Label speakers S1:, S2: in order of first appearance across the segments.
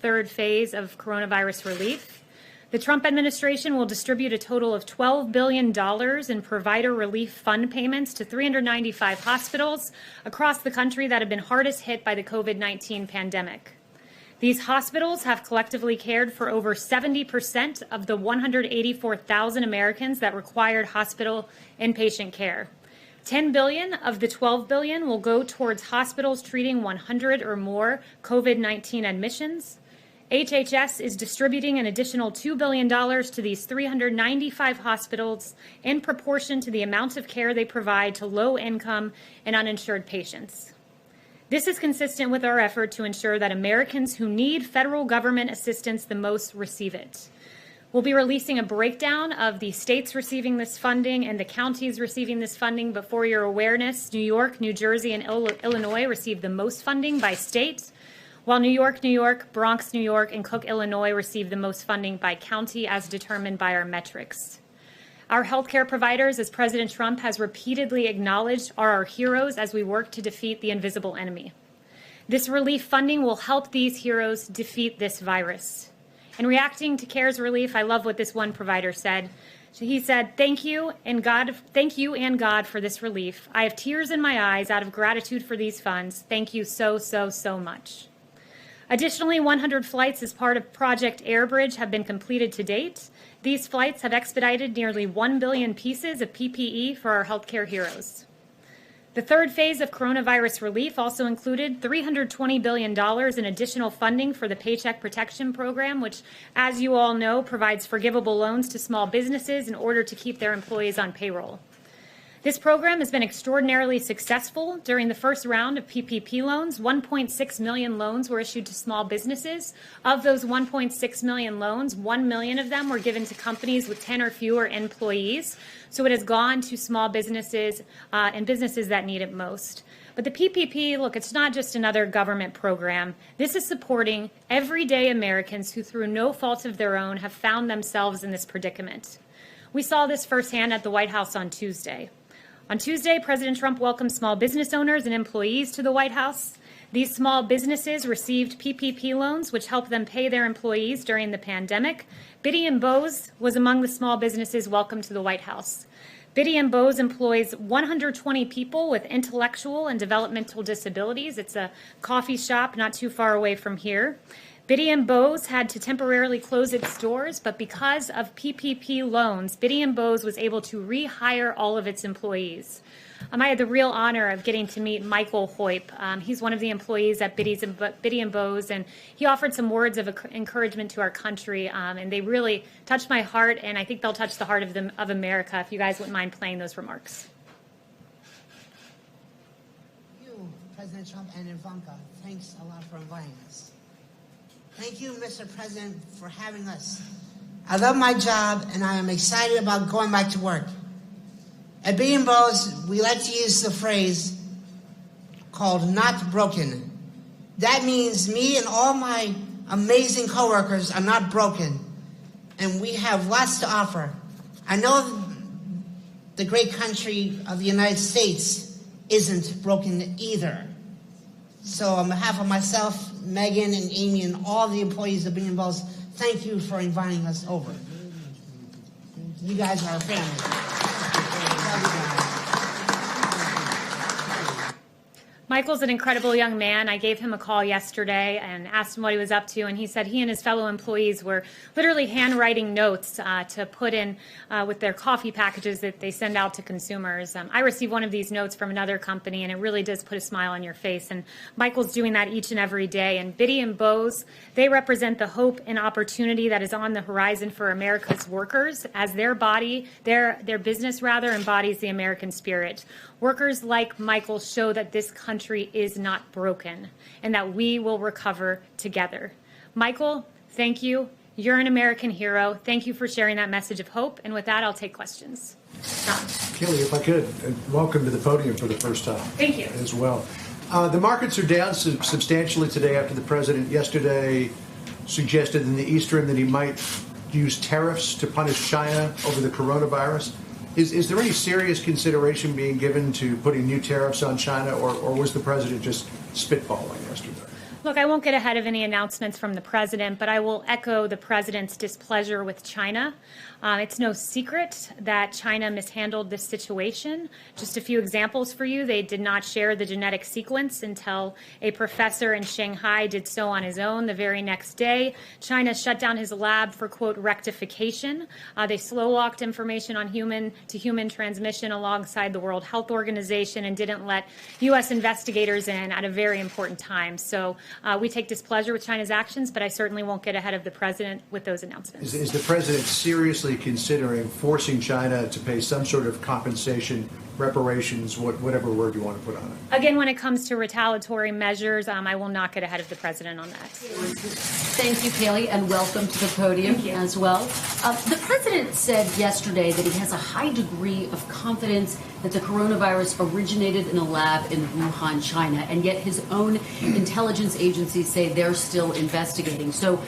S1: third phase of coronavirus relief. The Trump administration will distribute a total of $12 billion in provider relief fund payments to 395 hospitals across the country that have been hardest hit by the COVID-19 pandemic. These hospitals have collectively cared for over 70% of the 184,000 Americans that required hospital inpatient care. $10 billion of the $12 billion will go towards hospitals treating 100 or more COVID-19 admissions. HHS is distributing an additional $2 billion to these 395 hospitals in proportion to the amount of care they provide to low-income and uninsured patients. This is consistent with our effort to ensure that Americans who need federal government assistance the most receive it. We'll be releasing a breakdown of the states receiving this funding and the counties receiving this funding, but for your awareness, New York, New Jersey, and Illinois receive the most funding by state, while New York, Bronx, New York, and Cook, Illinois receive the most funding by county as determined by our metrics. Our healthcare providers, as President Trump has repeatedly acknowledged, are our heroes as we work to defeat the invisible enemy. This relief funding will help these heroes defeat this virus. In reacting to CARES relief, I love what this one provider said. He said, thank you and God for this relief. I have tears in my eyes out of gratitude for these funds. Thank you so, so, so much. Additionally, 100 flights as part of Project Airbridge have been completed to date. These flights have expedited nearly 1 billion pieces of PPE for our healthcare heroes. The third phase of coronavirus relief also included $320 billion in additional funding for the Paycheck Protection Program, which, as you all know, provides forgivable loans to small businesses in order to keep their employees on payroll. This program has been extraordinarily successful. During the first round of PPP loans, 1.6 million loans were issued to small businesses. Of those 1.6 million loans, 1 million of them were given to companies with 10 or fewer employees. So it has gone to small businesses and businesses that need it most. But the PPP, look, it's not just another government program. This is supporting everyday Americans who, through no fault of their own, have found themselves in this predicament. We saw this firsthand at the White House on Tuesday. On Tuesday, President Trump welcomed small business owners and employees to the White House. These small businesses received PPP loans, which helped them pay their employees during the pandemic. Biddy & Bowes was among the small businesses welcomed to the White House. Biddy & Bowes employs 120 people with intellectual and developmental disabilities. It's a coffee shop not too far away from here. Biddy & Bowes had to temporarily close its doors, but because of PPP loans, Biddy & Bowes was able to rehire all of its employees. I had the real honor of getting to meet Michael Hoyp. He's one of the employees at Biddy & Bowes, and he offered some words of encouragement to our country, and they really touched my heart, and I think they'll touch the heart of America, if you guys wouldn't mind playing those remarks.
S2: You, President Trump and Ivanka, thanks a lot for inviting us. Thank you, Mr. President, for having us. I love my job, and I am excited about going back to work. At Biddy & Bowes, we like to use the phrase called not broken. That means me and all my amazing coworkers are not broken, and we have lots to offer. I know the great country of the United States isn't broken either. So on behalf of myself, Megan, and Amy, and all the employees of Biddy & Bowes, thank you for inviting us over. You guys are a family.
S1: Michael's an incredible young man. I gave him a call yesterday and asked him what he was up to, and he said he and his fellow employees were literally handwriting notes to put in with their coffee packages that they send out to consumers. I received one of these notes from another company, and it really does put a smile on your face, and Michael's doing that each and every day. And Biddy & Bowes, they represent the hope and opportunity that is on the horizon for America's workers, as their business embodies the American spirit. Workers like Michael show that this country is not broken and that we will recover together. Michael, thank you. You're an American hero. Thank you for sharing that message of hope. And with that, I'll take questions. John.
S3: Kayleigh, if I could, welcome to the podium for the first time.
S1: Thank you.
S3: As well. The markets are down substantially today after the president yesterday suggested in the Eastern that he might use tariffs to punish China over the coronavirus. Is there any serious consideration being given to putting new tariffs on China, or was the president just spitballing yesterday?
S1: Look, I won't get ahead of any announcements from the president, but I will echo the president's displeasure with China. It's no secret that China mishandled this situation. Just a few examples for you. They did not share the genetic sequence until a professor in Shanghai did so on his own the very next day. China shut down his lab for, quote, rectification. They slow-walked information on human-to-human transmission alongside the World Health Organization and didn't let U.S. investigators in at a very important time. So we take displeasure with China's actions, but I certainly won't get ahead of the president with those announcements.
S3: Is the president seriously considering forcing China to pay some sort of compensation, reparations, whatever word you want to put on it?
S1: Again, when it comes to retaliatory measures, I will not get ahead of the president on that.
S4: Thank you, Kayleigh, and welcome to the podium as well. The president said yesterday that he has a high degree of confidence that the coronavirus originated in a lab in Wuhan, China, and yet his own intelligence agencies say they're still investigating. So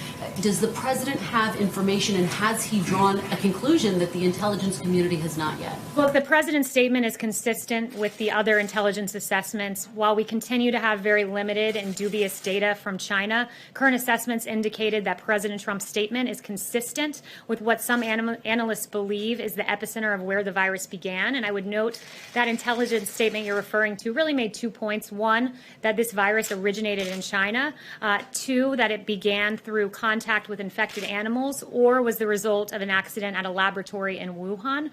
S4: does the president have information, and has he drawn a conclusion that the intelligence community has not yet?
S1: Look, the president's statement is consistent with the other intelligence assessments. While we continue to have very limited and dubious data from China, current assessments indicated that President Trump's statement is consistent with what some analysts believe is the epicenter of where the virus began. And I would note that intelligence statement you're referring to really made 2 points. One, that this virus originated in China. Two, that it began through contact with infected animals or was the result of an accident at a laboratory in Wuhan.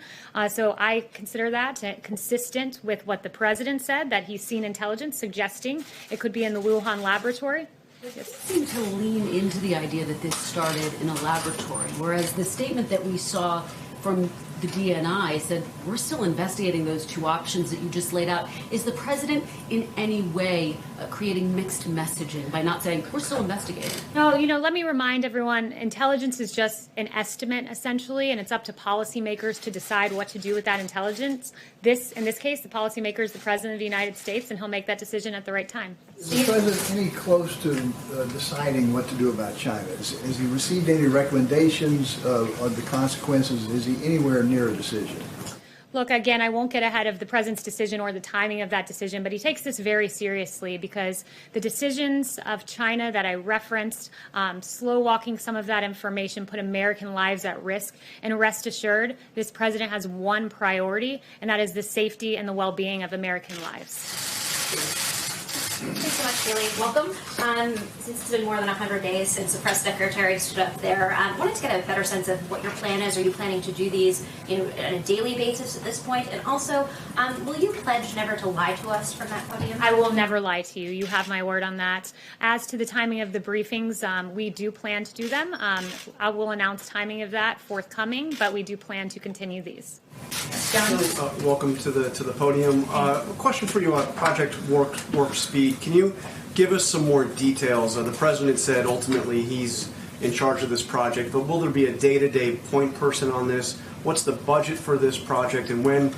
S1: So I consider that consistent with what the president said, that he's seen intelligence suggesting it could be in the Wuhan laboratory.
S4: Yes. Seem to lean into the idea that this started in a laboratory, whereas the statement that we saw from the DNI said we're still investigating those two options that you just laid out. Is the president in any way creating mixed messaging by not saying we're still investigating?
S1: No, let me remind everyone, intelligence is just an estimate, essentially, and it's up to policymakers to decide what to do with that intelligence. In this case, the policymaker is the president of the United States, and he'll make that decision at the right time.
S5: Is the president any close to deciding what to do about China? Has he received any recommendations of the consequences? Is he anywhere near a decision?
S1: Look, again, I won't get ahead of the president's decision or the timing of that decision, but he takes this very seriously because the decisions of China that I referenced, slow walking some of that information, put American lives at risk. And rest assured, this president has one priority, and that is the safety and the well-being of American lives.
S6: Thanks so much, Kayleigh. Welcome. Since it's been more than 100 days since the press secretary stood up there, I wanted to get a better sense of what your plan is. Are you planning to do these on a daily basis at this point? And also, will you pledge never to lie to us from that podium?
S1: I will never lie to you. You have my word on that. As to the timing of the briefings, we do plan to do them. I will announce timing of that forthcoming, but we do plan to continue these.
S6: John?
S7: Welcome to the podium. A question for you on Project Warp Speed. Can you give us some more details? The president said ultimately he's in charge of this project, but will there be a day-to-day point person on this? What's the budget for this project, and when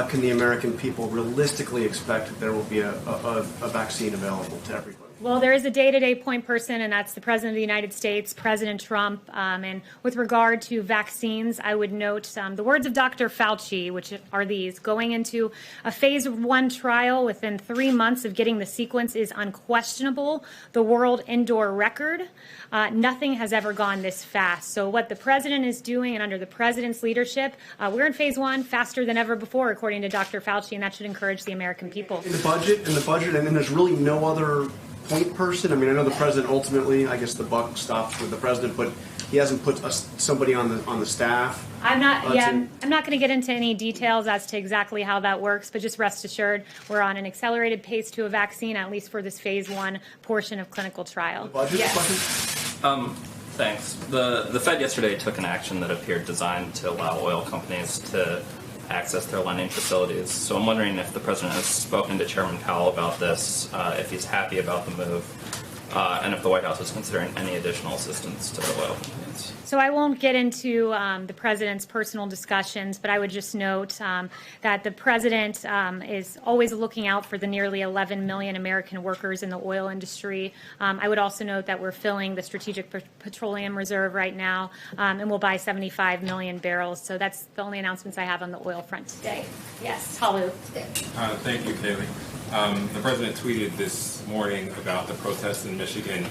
S7: can the American people realistically expect that there will be a vaccine available to everybody?
S1: Well, there is a day-to-day point person, and that's the President of the United States, President Trump. And with regard to vaccines, I would note the words of Dr. Fauci, which are these: going into a phase 1 trial within 3 months of getting the sequence is unquestionable the world indoor record. Nothing has ever gone this fast. So what the president is doing, and under the president's leadership, we're in phase 1 faster than ever before, according to Dr. Fauci, and that should encourage the American people.
S7: In the budget, and then there's really no other point person. I mean, I know the president ultimately, I guess the buck stops with the president, but he hasn't put somebody on the staff.
S1: I'm not going to get into any details as to exactly how that works, but just rest assured we're on an accelerated pace to a vaccine, at least for this phase 1 portion of clinical trial.
S7: Budget question?
S8: Thanks. The Fed yesterday took an action that appeared designed to allow oil companies to access their lending facilities. So I'm wondering if the president has spoken to Chairman Powell about this, if he's happy about the move, and if the White House is considering any additional assistance to the oil companies.
S1: So I won't get into the president's personal discussions, but I would just note that the president is always looking out for the nearly 11 million American workers in the oil industry. I would also note that we're filling the Strategic Petroleum Reserve right now, and we'll buy 75 million barrels. So that's the only announcements I have on the oil front today. Yes, Halu.
S9: Thank you, Kayleigh. The president tweeted this morning about the protests in Michigan.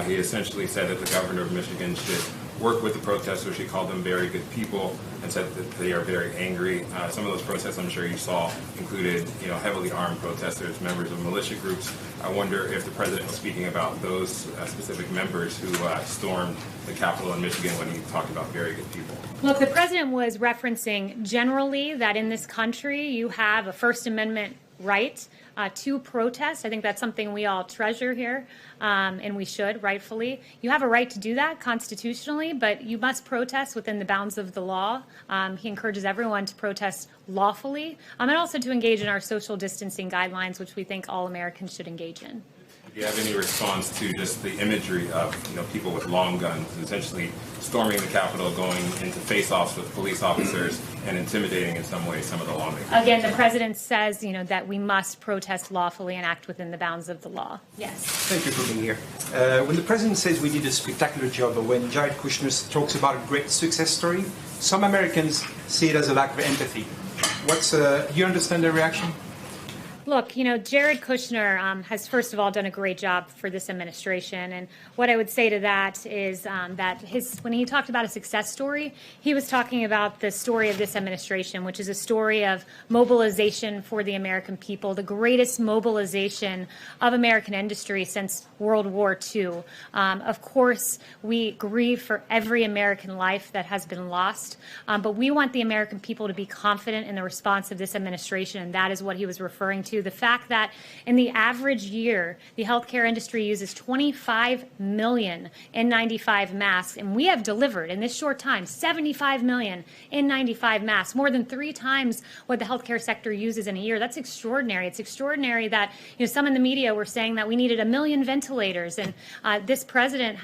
S9: He essentially said that the governor of Michigan should work with the protesters. He called them very good people and said that they are very angry. Some of those protests, I'm sure you saw, included heavily armed protesters, members of militia groups. I wonder if the president was speaking about those specific members who stormed the Capitol in Michigan when he talked about very good people.
S1: Look, the president was referencing generally that in this country you have a First Amendment right to protest. I think that's something we all treasure here, and we should, rightfully. You have a right to do that constitutionally, but you must protest within the bounds of the law. He encourages everyone to protest lawfully, and also to engage in our social distancing guidelines, which we think all Americans should engage in.
S9: Do you have any response to just the imagery of people with long guns essentially storming the Capitol, going into face-offs with police officers and intimidating in some way some of the lawmakers?
S1: Again, the president says that we must protest lawfully and act within the bounds of the law. Yes.
S10: Thank you for being here. When the president says we did a spectacular job, or when Jared Kushner talks about a great success story, some Americans see it as a lack of empathy. Do you understand their reaction?
S1: Look, Jared Kushner has, first of all, done a great job for this administration. And what I would say to that is that when he talked about a success story, he was talking about the story of this administration, which is a story of mobilization for the American people, the greatest mobilization of American industry since World War II. Of course, we grieve for every American life that has been lost, but we want the American people to be confident in the response of this administration, and that is what he was referring to. The fact that in the average year, the healthcare industry uses 25 million N95 masks, and we have delivered in this short time 75 million N95 masks, more than 3 times what the healthcare sector uses in a year. That's extraordinary. It's extraordinary that some in the media were saying that we needed 1 million ventilators, and this president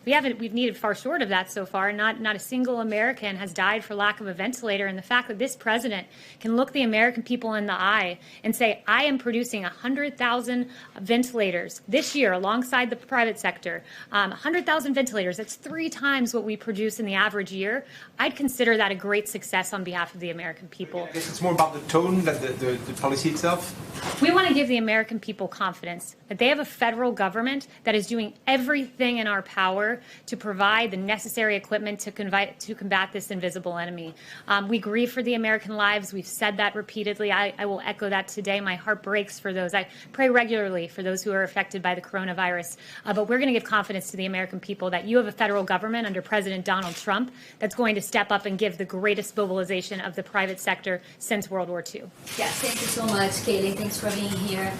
S1: we've needed far short of that so far. Not a single American has died for lack of a ventilator, and the fact that this president can look the American people in the eye and say, I am producing 100,000 ventilators this year alongside the private sector. 100,000 ventilators, that's 3 times what we produce in the average year. I'd consider that a great success on behalf of the American people.
S10: I guess it's more about the tone than the policy itself.
S1: We want to give the American people confidence that they have a federal government that is doing everything in our power to provide the necessary equipment to combat this invisible enemy. We grieve for the American lives. We've said that repeatedly. I will echo that today. My heart breaks for those. I pray regularly for those who are affected by the coronavirus. But we're going to give confidence to the American people that you have a federal government under President Donald Trump that's going to step up and give the greatest mobilization of the private sector since World War II.
S11: Yeah, thank you so much, Kayleigh. Thanks for being here.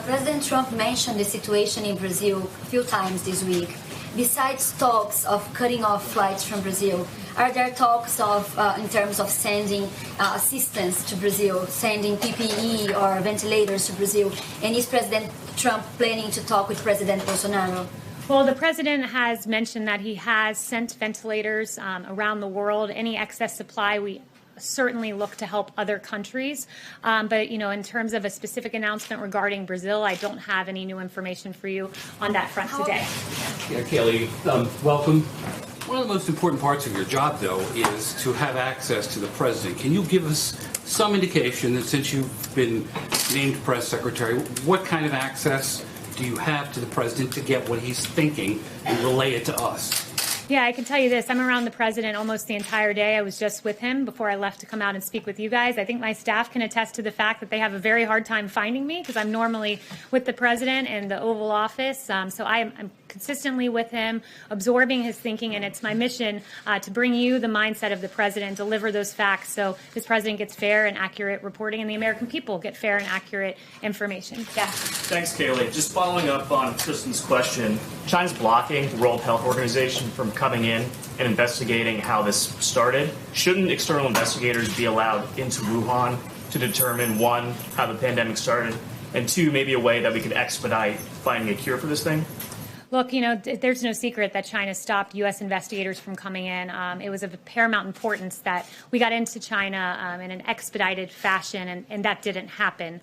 S11: President Trump mentioned the situation in Brazil a few times this week. Besides talks of cutting off flights from Brazil, are there talks of, in terms of sending assistance to Brazil, sending PPE or ventilators to Brazil? And is President Trump planning to talk with President Bolsonaro?
S1: Well, the president has mentioned that he has sent ventilators around the world. Any excess supply, we certainly look to help other countries. But, in terms of a specific announcement regarding Brazil, I don't have any new information for you on that front today.
S12: Yeah, Kayleigh, welcome. One of the most important parts of your job, though, is to have access to the president. Can you give us some indication that since you've been named press secretary, what kind of access do you have to the president to get what he's thinking and relay it to us?
S1: Yeah, I can tell you this. I'm around the president almost the entire day. I was just with him before I left to come out and speak with you guys. I think my staff can attest to the fact that they have a very hard time finding me because I'm normally with the president in the Oval Office. So I'm consistently with him, absorbing his thinking, and it's my mission to bring you the mindset of the president, deliver those facts so this president gets fair and accurate reporting and the American people get fair and accurate information. Yeah.
S13: Thanks, Kayleigh. Just following up on Kristen's question, China's blocking the World Health Organization from coming in and investigating how this started. Shouldn't external investigators be allowed into Wuhan to determine, 1, how the pandemic started, and 2, maybe a way that we could expedite finding a cure for this thing?
S1: Look, there's no secret that China stopped U.S. investigators from coming in. It was of paramount importance that we got into China in an expedited fashion, and that didn't happen.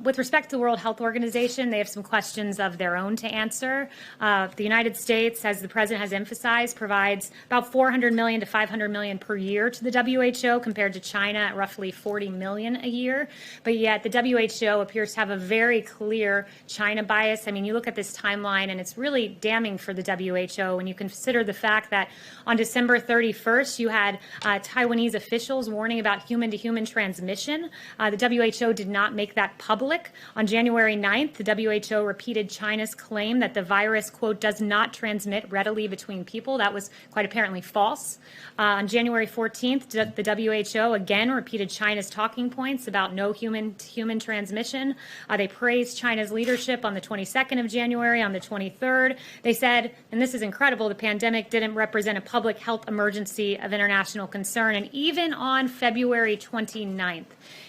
S1: With respect to the World Health Organization, they have some questions of their own to answer. The United States, as the president has emphasized, provides about $400 million to $500 million per year to the WHO, compared to China at roughly $40 million a year. But yet the WHO appears to have a very clear China bias. I mean, you look at this timeline, and it's really damning for the WHO when you consider the fact that on December 31st, you had Taiwanese officials warning about human-to-human transmission. The WHO did not make that public. On January 9th, the WHO repeated China's claim that the virus, quote, does not transmit readily between people. That was quite apparently false. On January 14th, the WHO again repeated China's talking points about no human-to-human transmission. They praised China's leadership on the 22nd of January. On the 23rd, they said, and this is incredible, the pandemic didn't represent a public health emergency of international concern. And even on February 29th,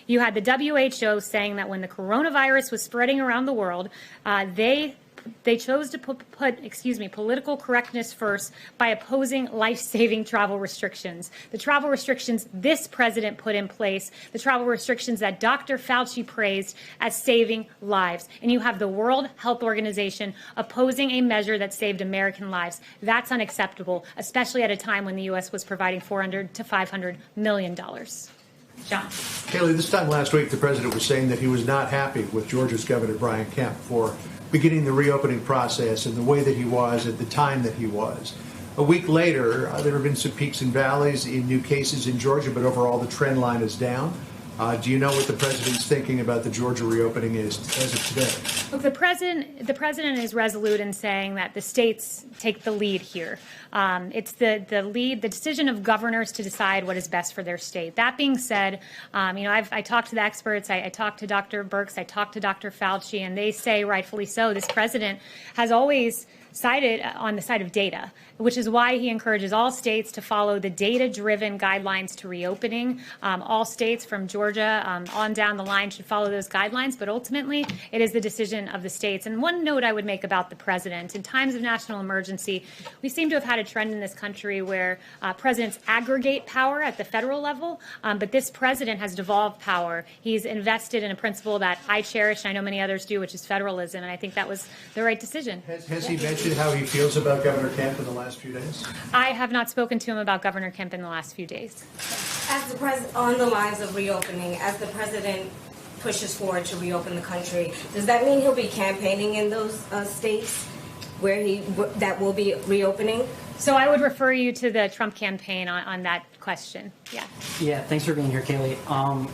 S1: you had the WHO saying that when the coronavirus was spreading around the world, they chose to put political correctness first by opposing life-saving travel restrictions. The travel restrictions this president put in place, the travel restrictions that Dr. Fauci praised as saving lives. And you have the World Health Organization opposing a measure that saved American lives. That's unacceptable, especially at a time when the U.S. was providing $400 to $500 million. John.
S3: Kayleigh, this time last week, the president was saying that he was not happy with Georgia's Governor Brian Kemp for beginning the reopening process in the way that he was at the time that he was. A week later, there have been some peaks and valleys in new cases in Georgia, but overall the trend line is down. Do you know what the president's thinking about the Georgia reopening is as of today?
S1: Look, the president is resolute in saying that the states take the lead here. It's the decision of governors to decide what is best for their state. That being said, I talked to the experts. I talked to Dr. Birx. I talked to Dr. Fauci, and they say, rightfully so, this president has always sided on the side of data, which is why he encourages all states to follow the data-driven guidelines to reopening. All states from Georgia on down the line should follow those guidelines, but ultimately it is the decision of the states. And one note I would make about the president, in times of national emergency, we seem to have had a trend in this country where presidents aggregate power at the federal level, but this president has devolved power. He's invested in a principle that I cherish, and I know many others do, which is federalism, and I think that was the right decision.
S3: Has he mentioned how he feels about Governor Kemp in the last few days?
S1: I have not spoken to him about Governor Kemp in the last few days.
S14: As the on the lines of reopening, as the president pushes forward to reopen the country, does that mean he'll be campaigning in those states where that will be reopening?
S1: So I would refer you to the Trump campaign on that question. Yeah.
S15: Yeah. Thanks for being here, Kayleigh.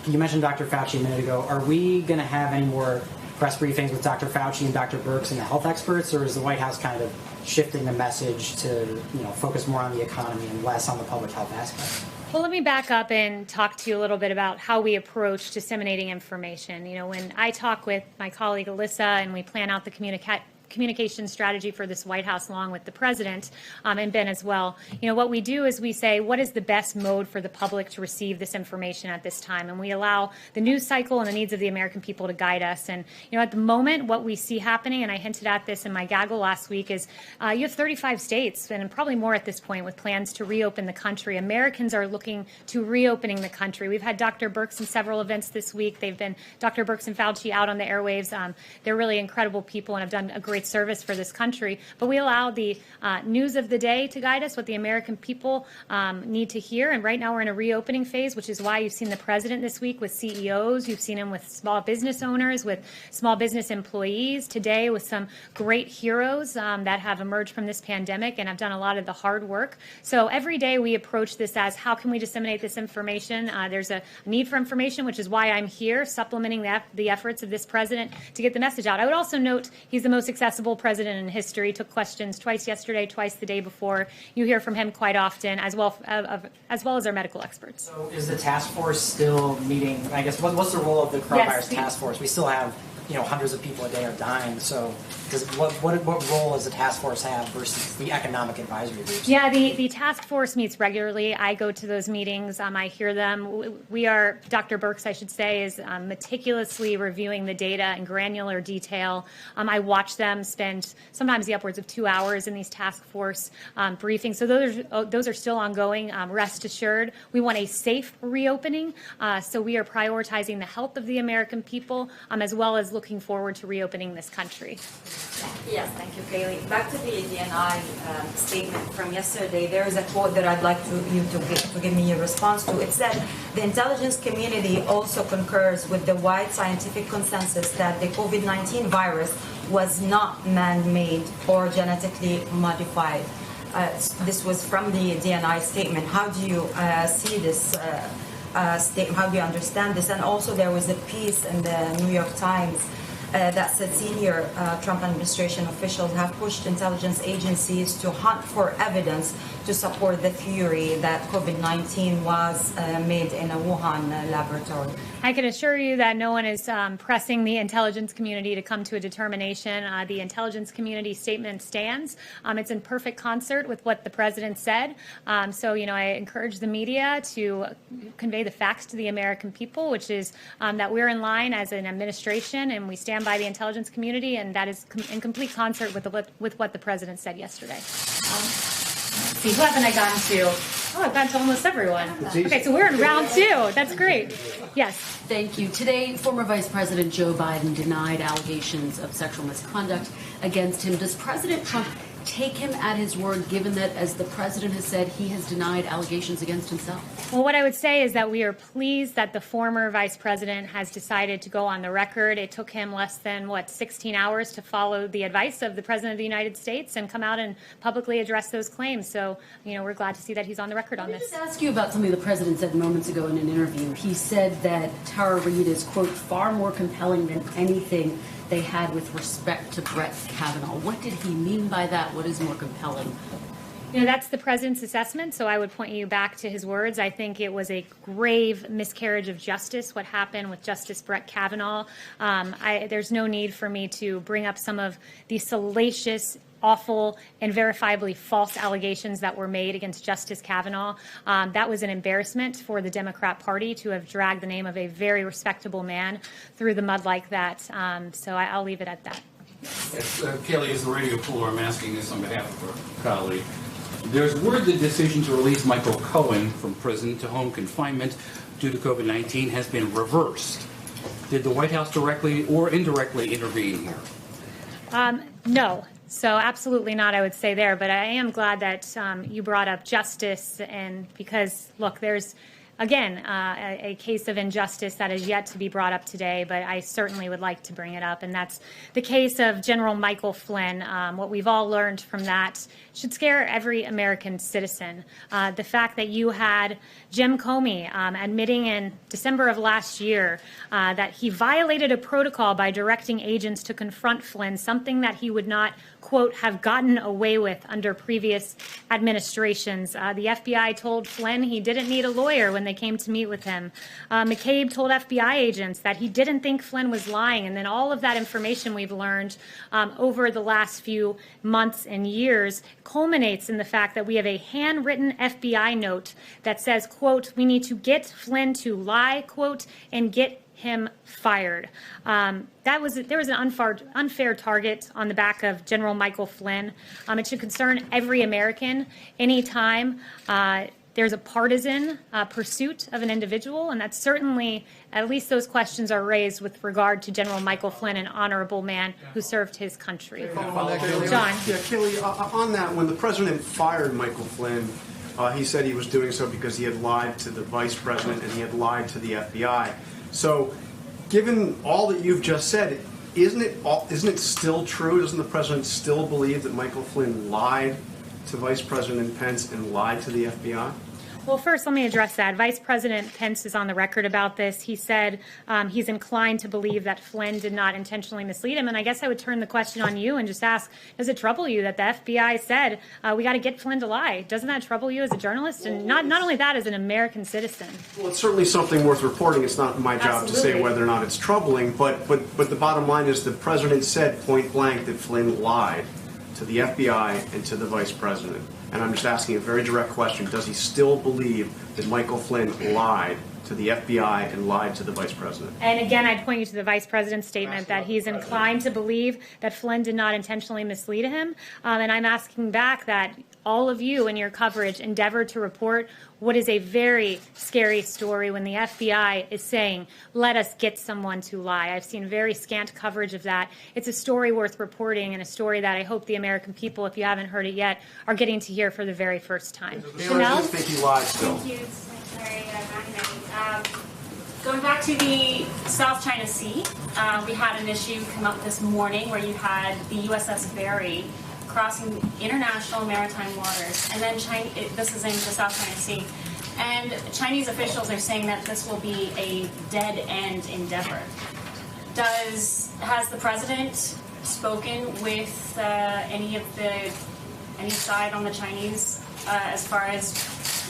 S15: You mentioned Dr. Fauci a minute ago. Are we going to have any more press briefings with Dr. Fauci and Dr. Birx and the health experts, or is the White House kind of shifting the message to focus more on the economy and less on the public health aspect?
S1: Well, let me back up and talk to you a little bit about how we approach disseminating information. When I talk with my colleague Alyssa and we plan out the communication strategy for this White House along with the president and Ben as well, what we do is we say, what is the best mode for the public to receive this information at this time? And we allow the news cycle and the needs of the American people to guide us. And, at the moment, what we see happening, and I hinted at this in my gaggle last week, is you have 35 states, and probably more at this point, with plans to reopen the country. Americans are looking to reopening the country. We've had Dr. Birx in several events this week. They've been Dr. Birx and Fauci out on the airwaves. They're really incredible people and have done a great service for this country, but we allow the news of the day to guide us, what the American people need to hear. And right now we're in a reopening phase, which is why you've seen the president this week with CEOs, you've seen him with small business owners, with small business employees, today with some great heroes that have emerged from this pandemic and have done a lot of the hard work. So every day we approach this as, how can we disseminate this information? There's a need for information, which is why I'm here supplementing the efforts of this president to get the message out. I would also note he's the most accessible president in history. Took questions twice yesterday, twice the day before. You hear from him quite often, as well as our medical experts.
S15: So is the task force still meeting? I guess what's the role of the coronavirus task force? We still have hundreds of people a day are dying. So what role does the task force have versus the economic advisory groups?
S1: Yeah, the task force meets regularly. I go to those meetings. I hear them. Dr. Birx, I should say, is meticulously reviewing the data in granular detail. I watch them spend sometimes the upwards of 2 hours in these task force briefings. So those are still ongoing. Rest assured, we want a safe reopening. So we are prioritizing the health of the American people, as well as looking forward to reopening this country.
S16: Yes, thank you, Kayleigh. Back to the DNI statement from yesterday, there is a quote that I'd like you to give me a response to. It said, the intelligence community also concurs with the wide scientific consensus that the COVID-19 virus was not man-made or genetically modified. This was from the DNI statement. How do you see this statement? How do you understand this? And also there was a piece in the New York Times that said senior Trump administration officials have pushed intelligence agencies to hunt for evidence to support the theory that COVID-19 was made in a Wuhan laboratory.
S1: I can assure you that no one is pressing the intelligence community to come to a determination. The intelligence community statement stands. It's in perfect concert with what the president said. So, I encourage the media to convey the facts to the American people, which is that we're in line as an administration and we stand by the intelligence community, and that is in complete concert with what the president said yesterday. See, who haven't I gotten to? Oh, I've gotten to almost everyone. Okay, so we're in round 2. That's great. Yes.
S4: Thank you. Today, former Vice President Joe Biden denied allegations of sexual misconduct against him. Does President Trump take him at his word, given that, as the president has said, he has denied allegations against himself?
S1: Well, what I would say is that we are pleased that the former vice president has decided to go on the record. It took him less than, 16 hours to follow the advice of the president of the United States and come out and publicly address those claims. So, we're glad to see that he's on the record on this.
S4: Let me just ask you about something the president said moments ago in an interview. He said that Tara Reade is, quote, far more compelling than anything they had with respect to Brett Kavanaugh. What did he mean by that? What is more compelling?
S1: That's the president's assessment, so I would point you back to his words. I think it was a grave miscarriage of justice, what happened with Justice Brett Kavanaugh. There's no need for me to bring up some of the salacious, awful, and verifiably false allegations that were made against Justice Kavanaugh. That was an embarrassment for the Democrat Party to have dragged the name of a very respectable man through the mud like that. So I'll leave it at that.
S12: Yes, Kayleigh, as the radio pooler, I'm asking this on behalf of our colleague. There's word the decision to release Michael Cohen from prison to home confinement due to COVID-19 has been reversed. Did the White House directly or indirectly intervene here?
S1: No. So absolutely not, I would say there. But I am glad that you brought up justice, and because, look, there's, again, a case of injustice that is yet to be brought up today, but I certainly would like to bring it up, and that's the case of General Michael Flynn. What we've all learned from that should scare every American citizen. The fact that you had Jim Comey admitting in December of last year that he violated a protocol by directing agents to confront Flynn, something that he would not, quote, have gotten away with under previous administrations. The FBI told Flynn he didn't need a lawyer when they came to meet with him. McCabe told FBI agents that he didn't think Flynn was lying. And then all of that information we've learned over the last few months and years culminates in the fact that we have a handwritten FBI note that says, quote, we need to get Flynn to lie, quote, and get him fired. There was an unfair target on the back of General Michael Flynn. It should concern every American anytime there's a partisan pursuit of an individual, and that's certainly, at least those questions are raised with regard to General Michael Flynn, an honorable man who served his country. John.
S7: Yeah, Kayleigh, on that, when the president fired Michael Flynn, he said he was doing so because he had lied to the vice president and he had lied to the FBI. So, given all that you've just said, isn't it still true? Doesn't the president still believe that Michael Flynn lied to Vice President Pence and lied to the FBI?
S1: Well, first, let me address that. Vice President Pence is on the record about this. He said he's inclined to believe that Flynn did not intentionally mislead him. And I guess I would turn the question on you and just ask, does it trouble you that the FBI said we got to get Flynn to lie? Doesn't that trouble you as a journalist? And not only that, as an American citizen?
S7: Well, it's certainly something worth reporting. It's not my job to say whether or not it's troubling, but the bottom line is the president said point blank that Flynn lied to the FBI and to the vice president. And I'm just asking a very direct question. Does he still believe that Michael Flynn lied to the FBI and lied to the vice president?
S1: And again, I'd point you to the vice president's statement that he's inclined to believe that Flynn did not intentionally mislead him. And I'm asking back that all of you in your coverage endeavored to report what is a very scary story when the FBI is saying, let us get someone to lie. I've seen very scant coverage of that. It's a story worth reporting and a story that I hope the American people, if you haven't heard it yet, are getting to hear for the very first time.
S7: Chanel? Think he lied still.
S17: Thank you, Secretary McEnany. Going back to the South China Sea, we had an issue come up this morning where you had the USS Barry crossing international maritime waters, and then this is in the South China Sea, and Chinese officials are saying that this will be a dead-end endeavor. Has the president spoken with any side on the Chinese as far as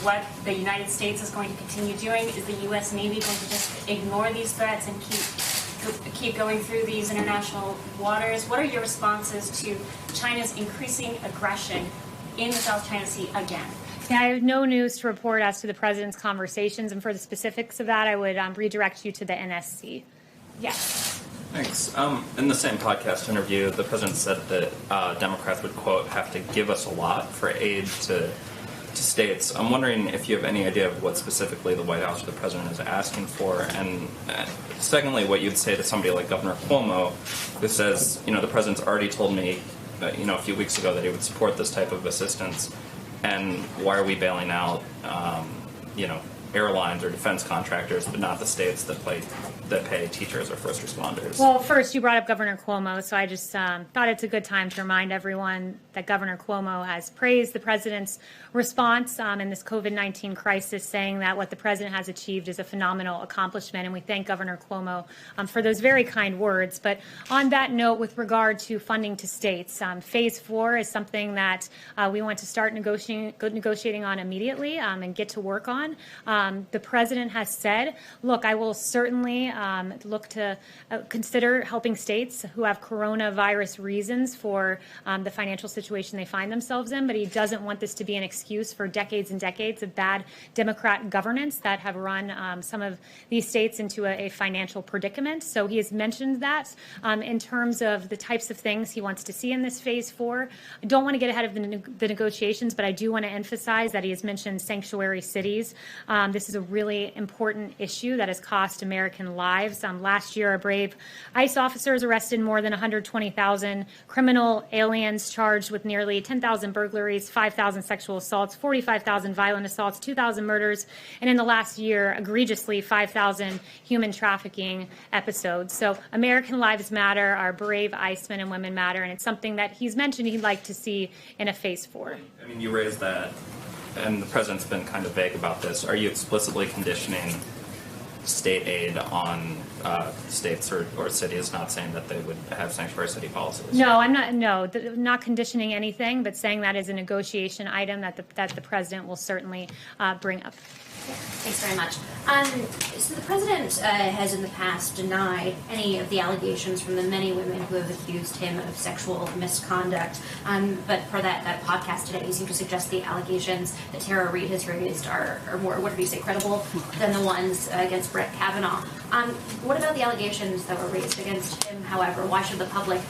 S17: what the United States is going to continue doing? Is the U.S. Navy going to just ignore these threats and keep going through these international waters? What are your responses to China's increasing aggression in the South China Sea again?
S1: Yeah, I have no news to report as to the president's conversations, and for the specifics of that, I would redirect you to the NSC. Yes.
S8: Thanks. In the same podcast interview, the president said that Democrats would, quote, have to give us a lot for aid to states. I'm wondering if you have any idea of what specifically the White House or the president is asking for, and secondly, what you'd say to somebody like Governor Cuomo, who says, the president's already told me, a few weeks ago that he would support this type of assistance, and why are we bailing out, airlines or defense contractors, but not the states that pay teachers or first responders?
S1: Well, first, you brought up Governor Cuomo, so I just thought it's a good time to remind everyone that Governor Cuomo has praised the president's response in this COVID-19 crisis, saying that what the president has achieved is a phenomenal accomplishment, and we thank Governor Cuomo for those very kind words. But on that note, with regard to funding to states, Phase 4 is something that we want to start negotiating on immediately and get to work on. The president has said, look, I will certainly look to consider helping states who have coronavirus reasons for the financial situation they find themselves in, but he doesn't want this to be an excuse for decades and decades of bad Democrat governance that have run some of these states into a financial predicament. So he has mentioned that in terms of the types of things he wants to see in this Phase 4. I don't want to get ahead of the negotiations, but I do want to emphasize that he has mentioned sanctuary cities. This is a really important issue that has cost American lives. Last year, our brave ICE officers arrested more than 120,000 criminal aliens charged with nearly 10,000 burglaries, 5,000 sexual assaults, 45,000 violent assaults, 2,000 murders, and in the last year, egregiously, 5,000 human trafficking episodes. So American lives matter, our brave ICE men and women matter, and it's something that he's mentioned he'd like to see in a Phase 4.
S8: I mean, you raised that, and the president's been kind of vague about this. Are you explicitly conditioning state aid on states or cities, not saying that they would have sanctuary city policies?
S1: No, I'm not. No, not conditioning anything, but saying that is a negotiation item that the president will certainly bring up.
S6: Thanks very much. So the president has in the past denied any of the allegations from the many women who have accused him of sexual misconduct. But for that podcast today, you seem to suggest the allegations that Tara Reid has raised are more, what did you say, credible than the ones against Brett Kavanaugh. What about the allegations that were raised against him, however? Why should the public,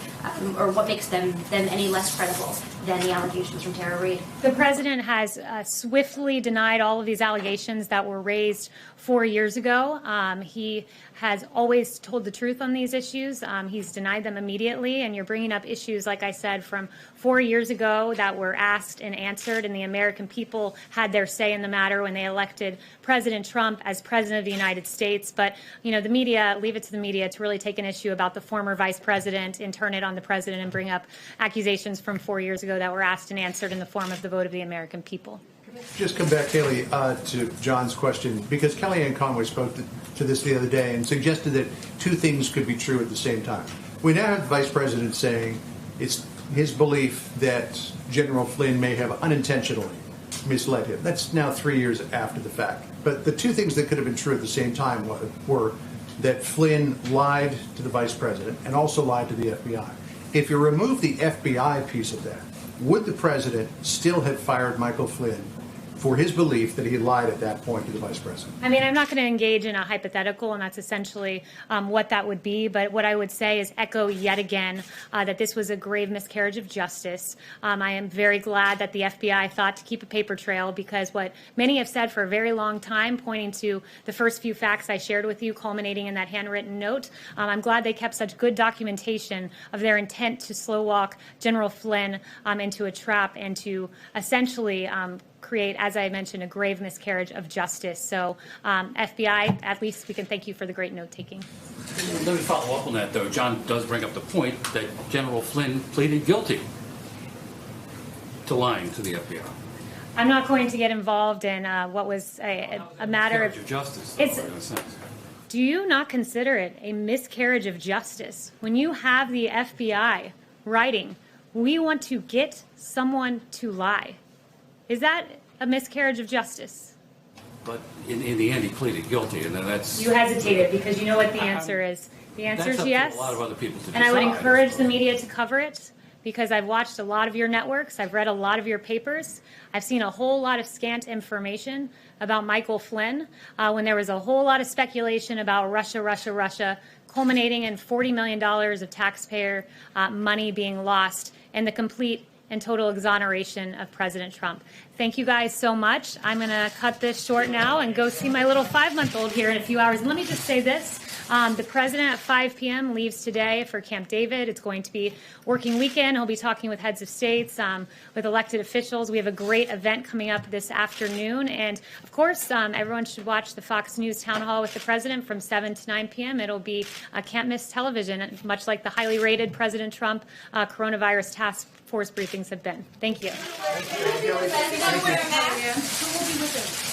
S6: or what makes them any less credible than the allegations from Tara Reid?
S1: The president has swiftly denied all of these allegations that were raised 4 years ago. He has always told the truth on these issues. He's denied them immediately, and you're bringing up issues, like I said, from 4 years ago that were asked and answered, and the American people had their say in the matter when they elected President Trump as president of the United States. But, the media, leave it to the media to really take an issue about the former vice president and turn it on the president and bring up accusations from 4 years ago that were asked and answered in the form of the vote of the American people.
S3: Just come back, Kayleigh, to John's question, because Kellyanne Conway spoke to this the other day and suggested that two things could be true at the same time. We now have the Vice President saying it's his belief that General Flynn may have unintentionally misled him. That's now 3 years after the fact. But the two things that could have been true at the same time were that Flynn lied to the Vice President and also lied to the FBI. If you remove the FBI piece of that, would the President still have fired Michael Flynn for his belief that he lied at that point to the Vice President?
S1: I mean, I'm not going to engage in a hypothetical, and that's essentially what that would be. But what I would say is echo yet again that this was a grave miscarriage of justice. I am very glad that the FBI thought to keep a paper trail, because what many have said for a very long time, pointing to the first few facts I shared with you, culminating in that handwritten note, I'm glad they kept such good documentation of their intent to slow walk General Flynn into a trap and to essentially create, as I mentioned, a grave miscarriage of justice. So FBI, at least we can thank you for the great note-taking.
S12: Let me follow up on that, though. John does bring up the point that General Flynn pleaded guilty to lying to the FBI.
S1: I'm not going to get involved in what was a matter of
S12: justice.
S1: Do you not consider it a miscarriage of justice when you have the FBI writing, "We want to get someone to lie"? Is that a miscarriage of justice?
S12: But in the end, he pleaded guilty, and then that's...
S1: You hesitated because you know what the answer is. The answer is yes.
S12: That's up to a lot of other people to decide.
S1: And I would encourage the media to cover it, because I've watched a lot of your networks. I've read a lot of your papers. I've seen a whole lot of scant information about Michael Flynn when there was a whole lot of speculation about Russia, culminating in $40 million of taxpayer money being lost and the complete and total exoneration of President Trump. Thank you guys so much. I'm going to cut this short now and go see my little 5-month-old here in a few hours. And let me just say this. The president at 5 p.m. leaves today for Camp David. It's going to be working weekend. He'll be talking with heads of states, with elected officials. We have a great event coming up this afternoon. And, of course, everyone should watch the Fox News Town Hall with the president from 7 to 9 p.m. It'll be can't miss television, much like the highly rated President Trump coronavirus task force briefings have been. Thank you.
S16: Thank you.